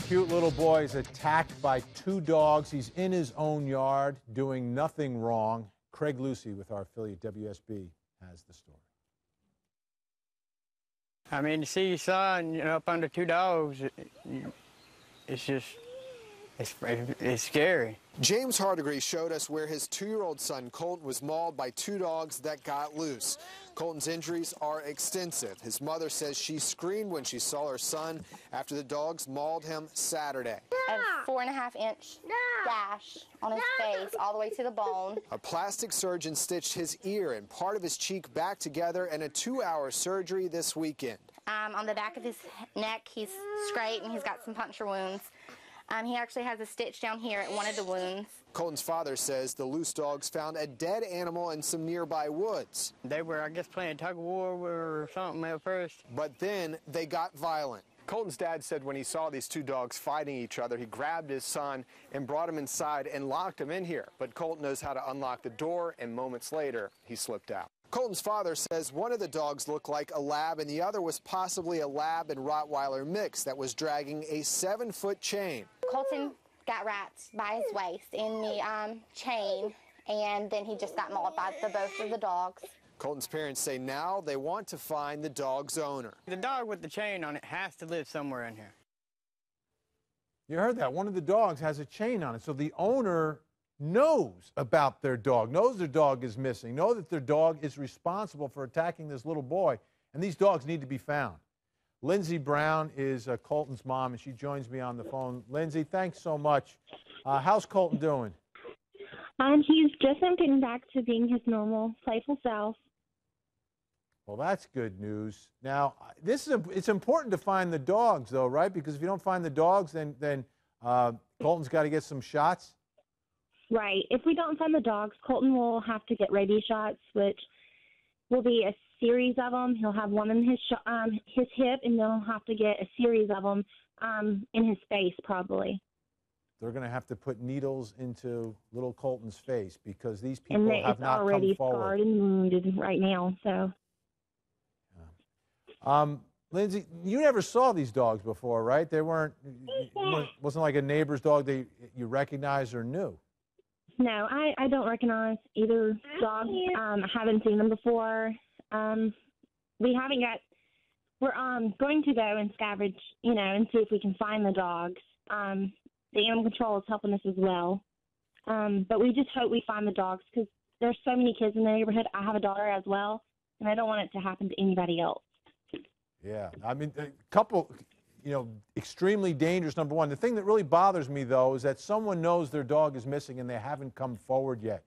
Cute little boy is attacked by two dogs. He's in his own yard doing nothing wrong. Craig Lucy with our affiliate WSB has the story. I mean, to see your son, up under two dogs, it's just, it's scary. James Hardigree showed us where his 2-year-old son Colton was mauled by two dogs that got loose. Colton's injuries are extensive. His mother says she screamed when she saw her son after the dogs mauled him Saturday. A 4.5-inch gash on his face all the way to the bone. A plastic surgeon stitched his ear and part of his cheek back together in a 2-hour surgery this weekend. On the back of his neck, he's straight and he's got some puncture wounds. He actually has a stitch down here at one of the wounds. Colton's father says the loose dogs found a dead animal in some nearby woods. They were, I guess, playing tug of war or something at first. But then they got violent. Colton's dad said when he saw these two dogs fighting each other, he grabbed his son and brought him inside and locked him in here. But Colton knows how to unlock the door, and moments later, he slipped out. Colton's father says one of the dogs looked like a lab and the other was possibly a lab and Rottweiler mix that was dragging a 7-foot chain. Colton got wrapped by his waist in the chain, and then he just got mauled by both of the dogs. Colton's parents say now they want to find the dog's owner. The dog with the chain on it has to live somewhere in here. You heard that. One of the dogs has a chain on it. So the owner knows about their dog, knows their dog is missing, knows that their dog is responsible for attacking this little boy, and these dogs need to be found. Lindsey Brown is Colton's mom, and she joins me on the phone. Lindsey, thanks so much. How's Colton doing? He's just getting back to being his normal, playful self. Well, that's good news. Now, it's important to find the dogs, though, right? Because if you don't find the dogs, then Colton's got to get some shots. Right. If we don't find the dogs, Colton will have to get rabies shots, which will be a series of them. He'll have one in his hip, and then he'll have to get a series of them in his face, probably. They're going to have to put needles into little Colton's face because these people have not come forward. And it's already scarred and wounded right now, so. Lindsey, you never saw these dogs before, right? They weren't, wasn't like a neighbor's dog that you recognized or knew. No, I don't recognize either dog. I haven't seen them before. We haven't got, we're going to go and scavenge, and see if we can find the dogs. The animal control is helping us as well. But we just hope we find the dogs because there's so many kids in the neighborhood. I have a daughter as well, and I don't want it to happen to anybody else. Yeah, I mean, a couple, extremely dangerous, number one. The thing that really bothers me, though, is that someone knows their dog is missing and they haven't come forward yet.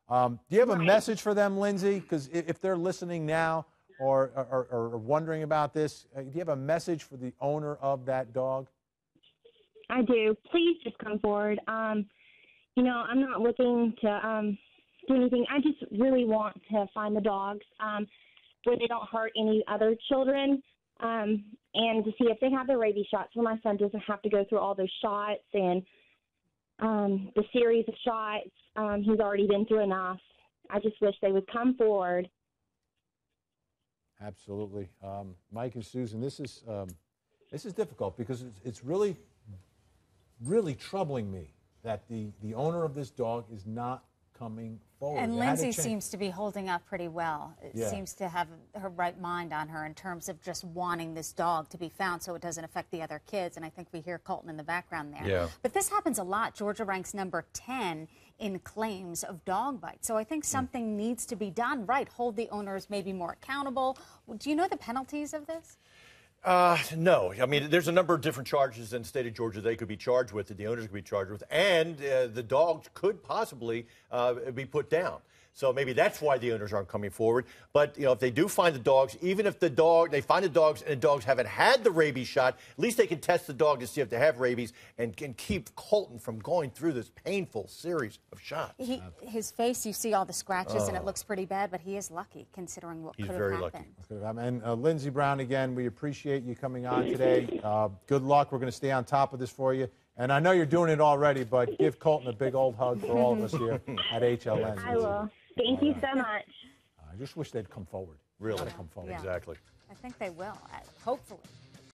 Do you have a message for them, Lindsey? Because if they're listening now or wondering about this, do you have a message for the owner of that dog? I do. Please just come forward. I'm not looking to do anything. I just really want to find the dogs where they don't hurt any other children. And to see if they have their rabies shots, so my son doesn't have to go through all those shots and the series of shots. He's already been through enough. I just wish they would come forward. Absolutely. Mike and Susan, this is difficult because it's really, really troubling me that the owner of this dog is not coming forward. And Lindsey seems to be holding up pretty well. It seems to have her right mind on her in terms of just wanting this dog to be found so it doesn't affect the other kids. And I think we hear Colton in the background there. Yeah. But this happens a lot. Georgia ranks number 10 in claims of dog bites. So I think something needs to be done. Right. Hold the owners maybe more accountable. Do you know the penalties of this? No. I mean, there's a number of different charges in the state of Georgia they could be charged with, that the owners could be charged with, and the dogs could possibly be put down. So maybe that's why the owners aren't coming forward. But, if they do find the dogs, even if they find the dogs and the dogs haven't had the rabies shot, at least they can test the dog to see if they have rabies and can keep Colton from going through this painful series of shots. His face, you see all the scratches, and it looks pretty bad, but he is lucky considering what could have happened. He's very lucky. And Lindsey Brown, again, we appreciate you coming on today. Good luck. We're going to stay on top of this for you. And I know you're doing it already, but give Colton a big old hug for all of us here at HLN. I will. Thank you so much. I just wish they'd come forward. Really? Come forward. Yeah. Exactly. I think they will, hopefully.